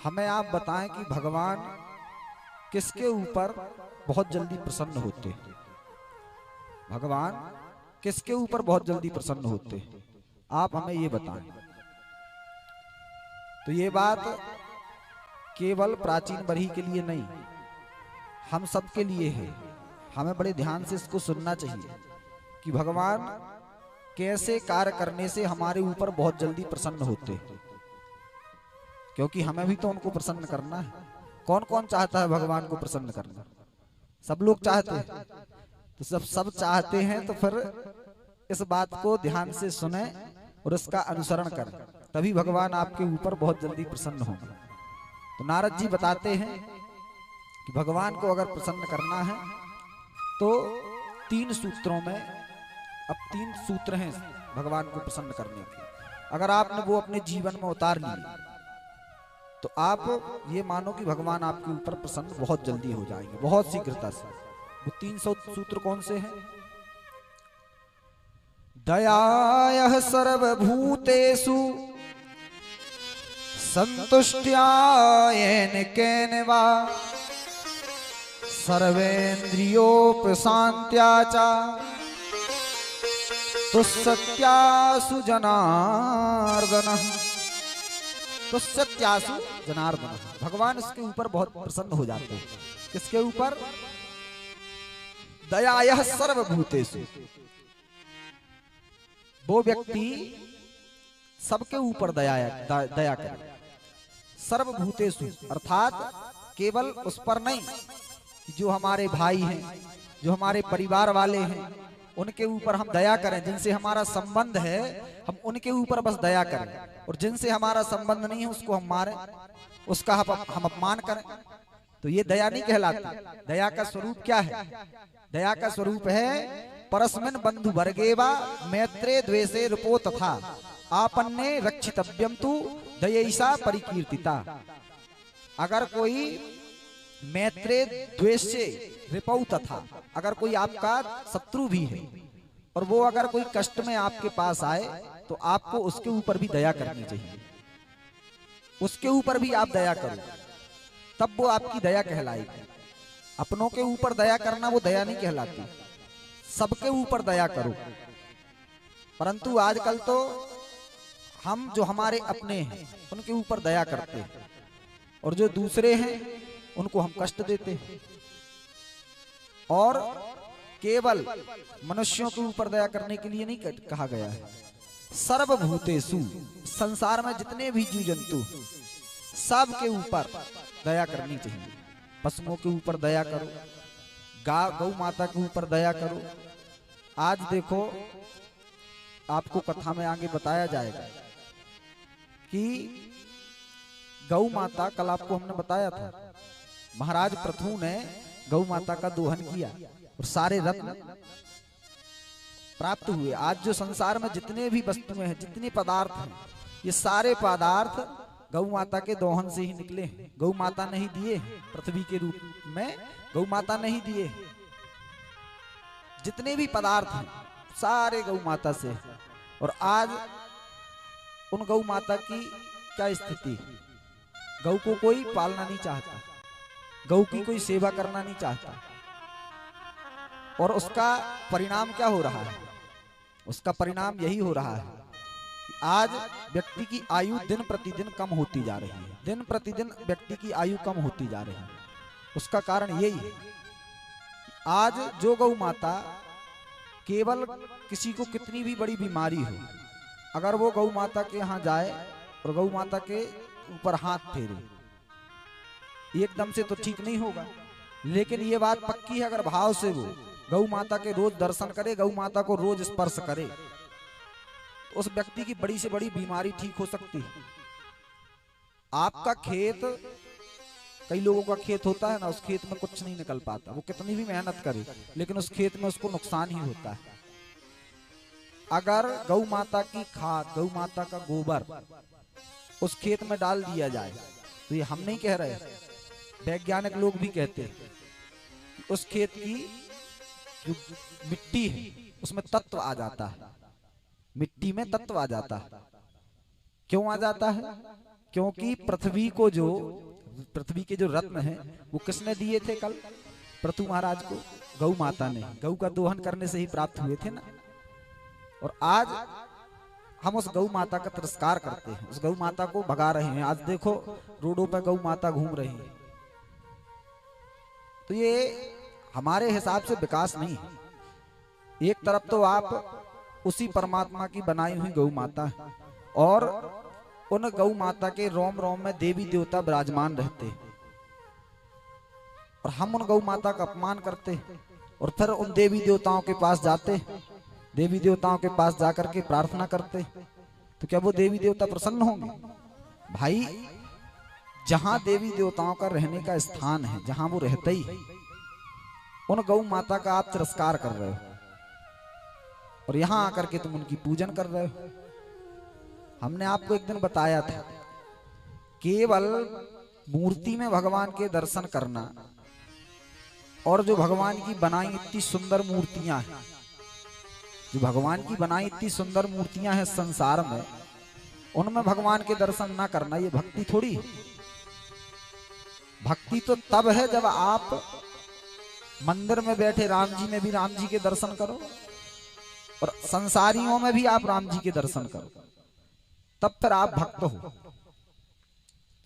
हमें आप बताएं कि भगवान किसके ऊपर बहुत जल्दी प्रसन्न होते हैं? भगवान किसके ऊपर बहुत जल्दी प्रसन्न होते हैं? आप हमें ये बताएं। तो ये बात केवल प्राचीन बरही के लिए नहीं, हम सब के लिए है। हमें बड़े ध्यान से इसको सुनना चाहिए कि भगवान कैसे कार्य करने से हमारे ऊपर बहुत जल्दी प्रसन्न होते हैं, क्योंकि हमें भी तो उनको प्रसन्न करना है। कौन कौन चाहता है भगवान को प्रसन्न करना? सब लोग चाहते हैं। तो सब चाहते हैं, तो फिर इस बात को ध्यान से सुने और इसका अनुसरण करें, तभी भगवान आपके ऊपर बहुत जल्दी प्रसन्न होंगे। तो नारद जी बताते हैं कि भगवान को अगर प्रसन्न करना है तो 3 सूत्रों में, अब 3 सूत्र हैं भगवान को प्रसन्न करने के। अगर आपने वो अपने जीवन में उतार लिए तो आप ये मानो कि भगवान आपके ऊपर प्रसन्न बहुत जल्दी हो जाएंगे, बहुत शीघ्रता से। वो 3 सूत्र कौन से हैं? दयायः सर्वभूतेषु संतुष्ट्यायेन केन वा सर्वेन्द्रियोपशान्त्या च तुष्यत्यासु जनार्दनः। तुष्यत्यासु जनार्दनः, भगवान इसके ऊपर बहुत प्रसन्न हो जाते हैं। किसके ऊपर? दयायः सर्वभूतेषु, वो व्यक्ति सबके ऊपर दया करे। सर्वभूतेषु अर्थात केवल उस पर नहीं, जो हमारे भाई हैं, जो हमारे परिवार वाले हैं, उनके ऊपर हम दया करें। जिनसे हमारा संबंध है हम उनके ऊपर बस दया करें, और जिनसे हमारा संबंध नहीं है उसको हम मारें, उसका हम अपमान करें, तो ये दया नहीं कहलाती। दया का स्वरूप क्या है? दया का स्वरूप है परस्मिन् बंधु वर्गेवा मैत्रे द्वेषे रूपो तथा आपन्ने रक्षितव्यम तु दयैषा परिकीर्तिता। अगर कोई मैत्रे द्वेष से रिपौ तथा, अगर कोई आपका शत्रु भी है और वो अगर कोई कष्ट में आपके पास आए तो आपको उसके ऊपर भी दया करनी चाहिए। उसके ऊपर भी आप दया करो, तब वो आपकी दया कहलाएगी। अपनों के ऊपर दया करना वो दया नहीं कहलाती, सबके ऊपर दया करो। परंतु आजकल तो हम जो हमारे अपने हैं उनके ऊपर दया करते हैं, और जो दूसरे हैं उनको हम कष्ट देते हैं। और केवल मनुष्यों के ऊपर दया करने के लिए नहीं कहा गया है। सर्वभूतेषु, संसार में जितने भी जीव जंतु सब के ऊपर दया करनी चाहिए। पशुओं के ऊपर दया करो, गौ माता के ऊपर दया करो। आज देखो, आपको कथा में आगे बताया जाएगा कि गौ माता, कल आपको हमने बताया था, महाराज पृथु ने गौ माता का दोहन किया और सारे रत्न प्राप्त हुए। आज जो संसार में जितने भी वस्तुएं हैं, जितने पदार्थ हैं, ये सारे पदार्थ गौ माता के दोहन से ही निकले हैं। गौ माता नहीं दिए पृथ्वी के रूप में, गौ माता नहीं दिए। जितने भी पदार्थ हैं सारे गौ माता से। और आज उन गौ माता की क्या स्थिति? गौ को कोई पालना नहीं चाहता, गौ की कोई सेवा करना नहीं चाहता। और उसका परिणाम क्या हो रहा है? उसका परिणाम यही हो रहा है कि आज व्यक्ति की आयु दिन प्रतिदिन कम होती जा रही है। दिन प्रतिदिन व्यक्ति की आयु कम होती जा रही है। उसका कारण यही है, आज जो गौ माता, केवल किसी को कितनी भी बड़ी बीमारी हो, अगर वो गौ माता के यहाँ जाए और गौ माता के ऊपर हाथ फेरे, एकदम से तो ठीक नहीं होगा। लेकिन ये बात पक्की है, अगर भाव से वो गौ माता के रोज दर्शन करे, गौ माता को रोज स्पर्श करे, तो उस व्यक्ति की बड़ी से बड़ी बीमारी ठीक हो सकती है। आपका खेत, कई लोगों का खेत होता है ना, उस खेत में कुछ नहीं निकल पाता, वो कितनी भी मेहनत करे लेकिन उस खेत में उसको नुकसान ही होता है। अगर गौ माता की खाद, गौ माता का गोबर उस खेत में डाल दिया जाए, तो ये हम नहीं कह रहे, वैज्ञानिक लोग भी कहते हैं, उस खेत की जो मिट्टी है उसमें तत्व आ जाता है, मिट्टी में तत्व आ जाता है। क्यों आ जाता है? क्योंकि पृथ्वी के जो रत्न हैं वो किसने दिए थे कल? पृथु महाराज को गौ माता ने, गौ का दोहन करने से ही प्राप्त हुए थे ना। और आज हम उस गौ माता का तिरस्कार करते हैं, उस गौ माता को भगा रहे हैं। आज देखो रोडों पर गौ माता घूम रही है। तो ये हमारे हिसाब से विकास नहीं है। एक तरफ तो आप उसी परमात्मा की बनाई हुई गौ माता है और उन गौ माता के रोम रोम में देवी देवता विराजमान रहते हैं, और हम उन गौ माता का अपमान करते और फिर उन देवी देवताओं के पास जाते, देवी देवताओं के पास जाकर के प्रार्थना करते। तो क्या वो देवी देवता प्रसन्न होंगे? भाई, जहां देवी देवताओं का रहने का स्थान है, जहां वो रहते ही है, उन गौ माता का आप तिरस्कार कर रहे हो और यहां आकर के तुम उनकी पूजन कर रहे हो। हमने आपको एक दिन बताया था, केवल मूर्ति में भगवान के दर्शन करना और जो भगवान की बनाई इतनी सुंदर मूर्तियां हैं, जो भगवान की बनाई इतनी सुंदर मूर्तियां हैं संसार में, उनमें भगवान के दर्शन ना करना ये भक्ति थोड़ी है। भक्ति तो तब है जब आप मंदिर में बैठे राम जी में भी राम जी के दर्शन करो और संसारियों में भी आप राम जी के दर्शन करो, तब फिर आप भक्त हो।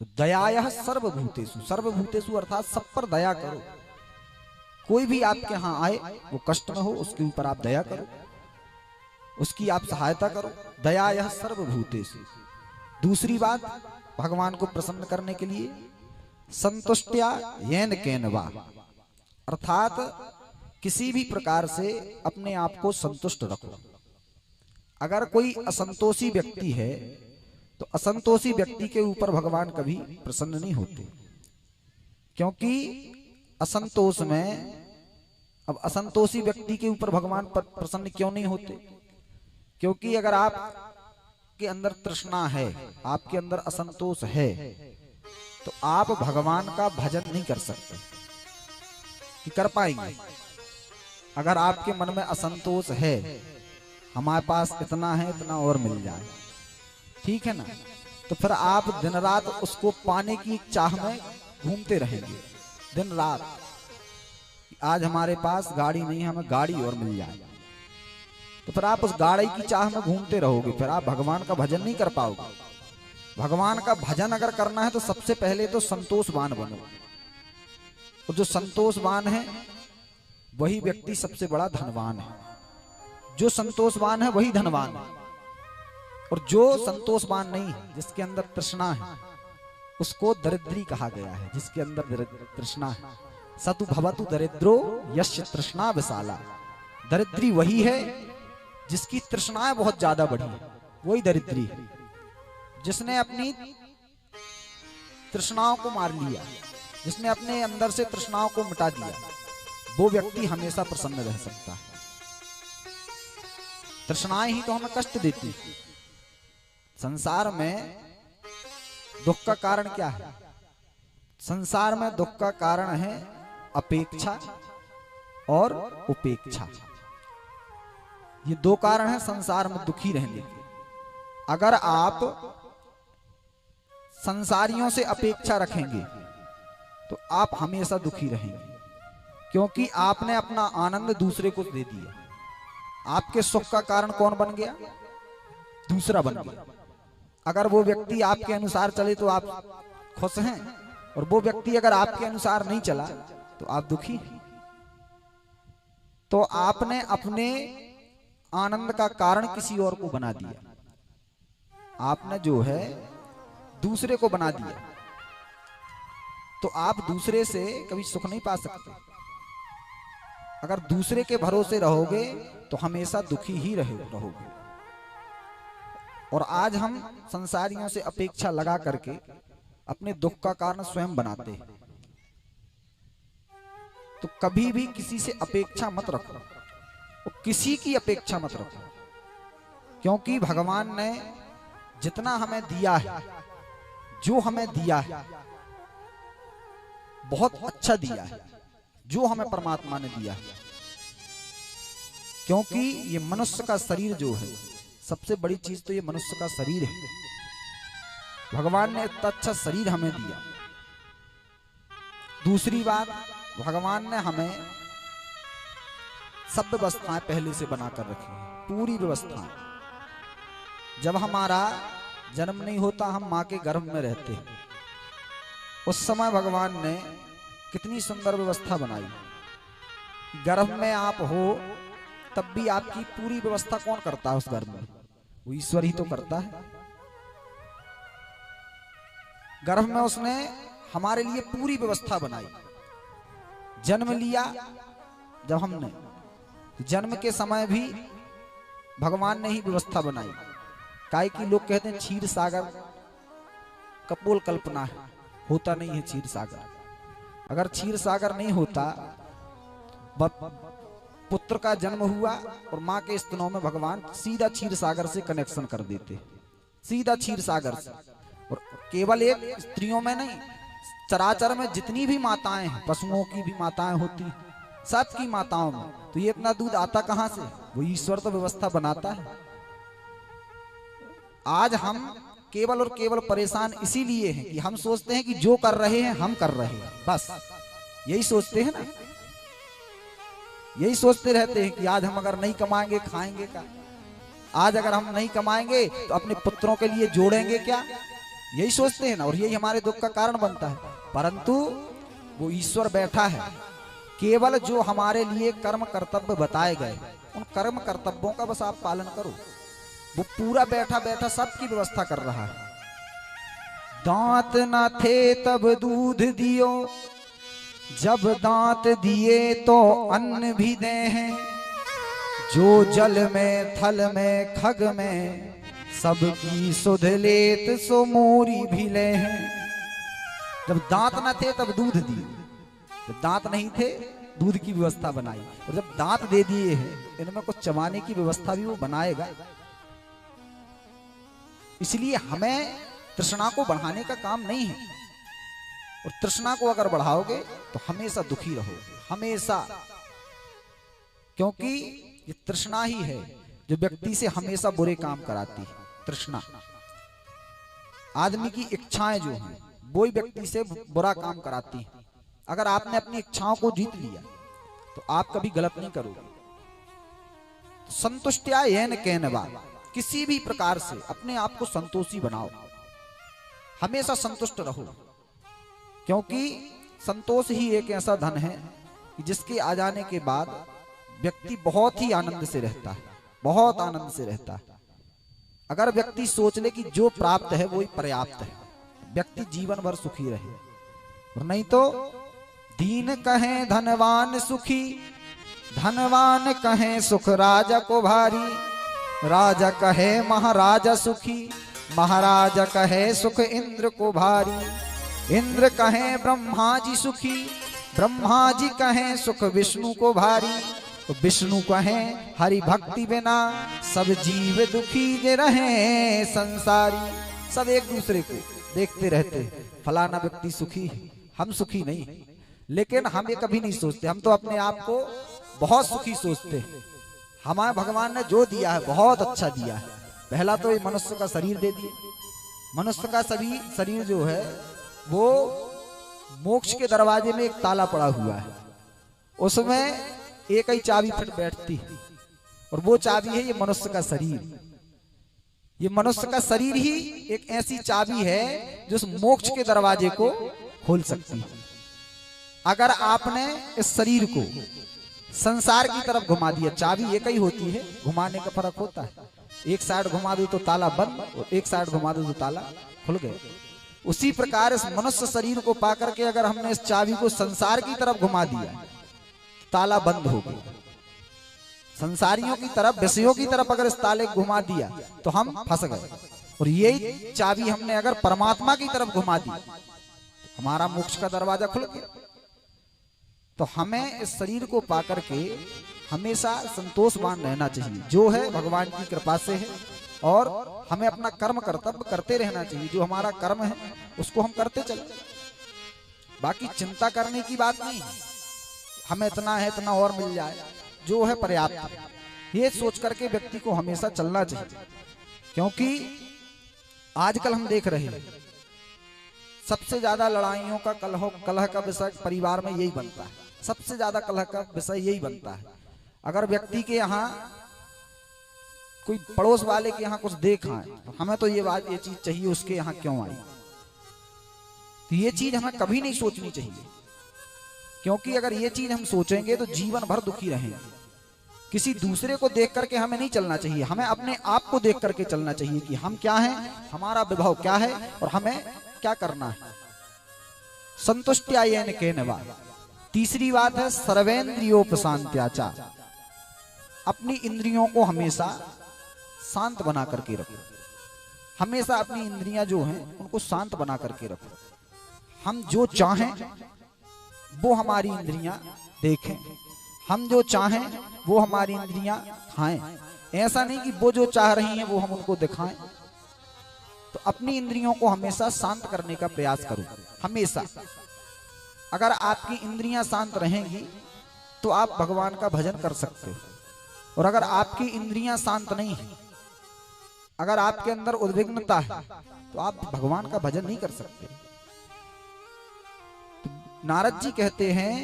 तो दयायः सर्वभूतेषु, सर्वभूतेषु अर्थात सब पर दया करो। कोई भी आपके यहाँ आए वो कष्ट में हो, उसके ऊपर आप दया करो, उसकी आप सहायता करो। दयायः सर्वभूतेषु। दूसरी बात, भगवान को प्रसन्न करने के लिए संतुष्ट्या येन केन वा, अर्थात किसी भी प्रकार से अपने आप को संतुष्ट रखो। अगर कोई असंतोषी व्यक्ति है तो असंतोषी व्यक्ति के ऊपर भगवान कभी प्रसन्न नहीं होते, क्योंकि असंतोष में, अब असंतोषी व्यक्ति के ऊपर भगवान प्रसन्न क्यों नहीं होते? क्योंकि अगर आप के अंदर तृष्णा है, आपके अंदर असंतोष है, तो आप भगवान का भजन नहीं कर सकते कि कर पाएंगे। अगर आपके मन में असंतोष है, हमारे पास इतना है, इतना और मिल जाए, ठीक है ना, तो फिर आप दिन रात उसको पाने की चाह में घूमते रहेंगे, दिन रात। आज हमारे पास गाड़ी नहीं है, हमें गाड़ी और मिल जाए, तो फिर आप उस गाड़ी की चाह में घूमते रहोगे, फिर आप भगवान का भजन नहीं कर पाओगे। भगवान का भजन अगर करना है तो सबसे पहले तो संतोषवान बनो, और जो संतोषवान है वही व्यक्ति सबसे बड़ा धनवान है। जो संतोषवान है वही धनवान है, और जो संतोषवान नहीं है, जिसके अंदर तृष्णा है, उसको दरिद्री कहा गया है। जिसके अंदर तृष्णा है, सतु भवतु दरिद्रो यस्य तृष्णा विशाला। दरिद्री वही है जिसकी तृष्णाएं बहुत ज्यादा बढ़ी है, वही दरिद्री है। जिसने अपनी तृष्णाओं को मार लिया, जिसने अपने अंदर से तृष्णाओं को मिटा दिया, वो व्यक्ति हमेशा प्रसन्न रह सकता है। तृष्णाएं ही तो हमें कष्ट देती। संसार में दुख का कारण क्या है? संसार में दुख का कारण है अपेक्षा और उपेक्षा। ये दो कारण हैं संसार में दुखी रहने के। अगर आप संसारियों से अपेक्षा रखेंगे तो आप हमेशा दुखी रहेंगे, क्योंकि आपने अपना आनंद दूसरे को दे दिया। आपके सुख का कारण कौन बन गया? दूसरा बन गया। अगर वो व्यक्ति आपके अनुसार चले तो आप खुश हैं, और वो व्यक्ति अगर आपके अनुसार नहीं चला तो आप दुखी हैं। तो आपने अपने आनंद का कारण किसी और को बना दिया। आपने जो है दूसरे को बना दिया, तो आप दूसरे से कभी सुख नहीं पा सकते। अगर दूसरे के भरोसे रहोगे तो हमेशा दुखी ही रहोगे। और आज हम संसारियों से अपेक्षा लगा करके अपने दुख का कारण स्वयं बनाते हैं। तो कभी भी किसी से अपेक्षा मत रखो, और किसी की अपेक्षा मत रखो, क्योंकि भगवान ने जितना हमें दिया है, जो हमें दिया है, बहुत अच्छा दिया है जो हमें परमात्मा ने दिया है। क्योंकि ये मनुष्य का शरीर जो है, सबसे बड़ी चीज तो ये मनुष्य का शरीर है। भगवान ने इतना अच्छा शरीर हमें दिया। दूसरी बात, भगवान ने हमें सब व्यवस्थाएं पहले से बनाकर रखी है, पूरी व्यवस्थाएं। जब हमारा जन्म नहीं होता, हम माँ के गर्भ में रहते हैं, उस समय भगवान ने कितनी सुंदर व्यवस्था बनाई। गर्भ में आप हो तब भी आपकी पूरी व्यवस्था कौन करता है उस गर्भ में? वो ईश्वर ही तो करता है। गर्भ में उसने हमारे लिए पूरी व्यवस्था बनाई। जन्म लिया जब हमने, जन्म के समय भी भगवान ने ही व्यवस्था बनाई। काहे कि लोग कहते हैं क्षीर सागर कपोल कल्पना है, होता नहीं है क्षीर सागर। अगर क्षीर सागर नहीं होता, पुत्र का जन्म हुआ और माँ के स्तनों में भगवान सीधा क्षीर सागर से कनेक्शन कर देते, सीधा क्षीर सागर से। और केवल एक स्त्रियों में नहीं, चराचर में जितनी भी माताएं हैं, पशुओं की भी माताएं होती हैं, सबकी माताओं में, तो ये इतना दूध आता कहां से? वो ईश्वर तो व्यवस्था बनाता है। आज हम केवल और केवल परेशान इसीलिए हैं कि हम सोचते हैं कि जो कर रहे हैं हम कर रहे हैं, बस यही सोचते हैं ना, यही सोचते रहते हैं कि आज हम अगर नहीं कमाएंगे खाएंगे क्या, आज अगर हम नहीं कमाएंगे तो अपने पुत्रों के लिए जोड़ेंगे क्या, यही सोचते हैं ना। और यही हमारे दुख का कारण बनता है। परंतु वो ईश्वर बैठा है, केवल जो हमारे लिए कर्म कर्तव्य बताए गए उन कर्म कर्तव्यों का बस आप पालन करो। वो पूरा बैठा बैठा सबकी व्यवस्था कर रहा है। दांत न थे तब दूध दियो, जब दांत दिए तो अन्न भी दे हैं, जो जल में थल में खग में सबकी सुध लेत सो मोरी भी ले हैं। जब दांत न थे तब दूध दिए, जब दांत नहीं थे दूध की व्यवस्था बनाई, और जब दांत दे दिए हैं इनमें कुछ चबाने की व्यवस्था भी वो बनाएगा। इसलिए हमें तृष्णा को बढ़ाने का काम नहीं है, और तृष्णा को अगर बढ़ाओगे तो हमेशा दुखी रहोगे, हमेशा। क्योंकि ये तृष्णा ही है जो व्यक्ति से हमेशा बुरे काम कराती है। तृष्णा, आदमी की इच्छाएं जो हैं वो ही व्यक्ति से बुरा काम कराती हैं। अगर आपने अपनी इच्छाओं को जीत लिया तो आप कभी गलत नहीं करोगे। संतुष्टिया येन कहनवा, किसी भी प्रकार से अपने आप को संतोषी बनाओ, हमेशा संतुष्ट रहो। क्योंकि संतोष ही एक ऐसा धन है कि जिसके आ जाने के बाद व्यक्ति बहुत ही आनंद से रहता है, बहुत आनंद से रहता है। अगर व्यक्ति सोच ले कि जो प्राप्त है वो ही पर्याप्त है, व्यक्ति जीवन भर सुखी रहे। और नहीं तो दीन कहें धनवान सुखी, धनवान कहें सुख राजा को भारी, राजा कहे महाराजा सुखी, महाराजा कहे सुख इंद्र को भारी, इंद्र कहे ब्रह्मा जी सुखी, ब्रह्मा जी कहे सुख विष्णु को भारी, तो विष्णु कहे हरि भक्ति बिना सब जीव दुखी जे रहे संसारी। सब एक दूसरे को देखते रहते, फलाना व्यक्ति सुखी है, हम सुखी नहीं। लेकिन हम ये कभी नहीं सोचते, हम तो अपने आप को बहुत सुखी सोचते हैं। हमारे भगवान ने जो दिया है बहुत अच्छा दिया है। पहला तो ये मनुष्य का शरीर दे दिया। मनुष्य का सभी शरीर जो है वो मोक्ष के दरवाजे में एक ताला पड़ा हुआ है, उसमें एक ही चाबी फिट बैठती है, और वो चाबी है ये मनुष्य का शरीर। ये मनुष्य का शरीर ही एक ऐसी चाबी है जो उस मोक्ष के दरवाजे को खोल सकती है। अगर आपने इस शरीर को संसार की तरफ घुमा दिया, चाबी एक ही होती है, घुमाने का फर्क होता है। एक साइड घुमा दो तो ताला बंद, और एक साइड घुमा दो तो ताला खुल गए। उसी प्रकार इस मनुष्य शरीर को पाकर के अगर हमने इस चाबी को संसार की तरफ घुमा दिया, ताला बंद हो गया। संसारियों की तरफ, विषयों की तरफ अगर इस ताले को घुमा दिया तो हम फंस गए। और यही चाबी हमने अगर परमात्मा की तरफ घुमा दी, हमारा मोक्ष का दरवाजा खुल गया। तो हमें इस शरीर को पाकर के हमेशा संतोषवान रहना चाहिए, जो है भगवान की कृपा से है। और हमें अपना कर्म कर्तव्य करते रहना चाहिए। जो हमारा कर्म है उसको हम करते चले, बाकी चिंता करने की बात नहीं है। हमें इतना है, इतना और मिल जाए, जो है पर्याप्त है, ये सोच करके व्यक्ति को हमेशा चलना चाहिए। क्योंकि आजकल हम देख रहे हैं सबसे ज्यादा लड़ाइयों का कलह का विषय परिवार में यही बनता है, सबसे ज्यादा कलह का विषय यही बनता है। अगर व्यक्ति के यहाँ कोई पड़ोस वाले के यहाँ कुछ देखा है तो हमें तो ये चीज चाहिए, उसके यहाँ क्यों आई, तो ये चीज हमें कभी नहीं सोचनी चाहिए। क्योंकि अगर ये चीज हम सोचेंगे तो जीवन भर दुखी रहेंगे। किसी दूसरे को देख करके हमें नहीं चलना चाहिए, हमें अपने आप को देख करके चलना चाहिए कि हम क्या हैं, हमारा विभव क्या है और हमें क्या करना है। संतुष्टिया येन केनवा। तीसरी बात है सर्वेंद्रियोपशांत्याचा। अपनी इंद्रियों को हमेशा शांत बना करके रखो, हमेशा अपनी इंद्रियां जो हैं उनको शांत बना करके रखो। हम जो चाहें वो हमारी इंद्रियां देखें, हम जो चाहें वो हमारी इंद्रियां खाएं। ऐसा नहीं कि वो जो चाह रही हैं वो हम उनको दिखाएं। तो अपनी इंद्रियों को हमेशा शांत करने का प्रयास करो, हमेशा। अगर आपकी इंद्रियां शांत रहेंगी तो आप भगवान का भजन कर सकते हो। और अगर आपकी इंद्रियां शांत नहीं है, अगर आपके अंदर उद्विग्नता है, तो आप भगवान का भजन नहीं कर सकते। तो नारद जी कहते हैं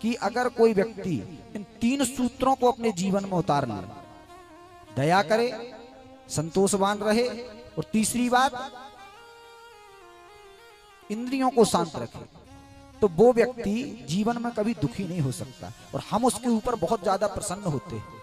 कि अगर कोई व्यक्ति इन 3 सूत्रों को अपने जीवन में उतार ले, दया करे, संतोषवान रहे और तीसरी बात इंद्रियों को शांत रखे, तो वो व्यक्ति जीवन में कभी दुखी नहीं हो सकता और हम उसके ऊपर बहुत ज्यादा प्रसन्न होते हैं।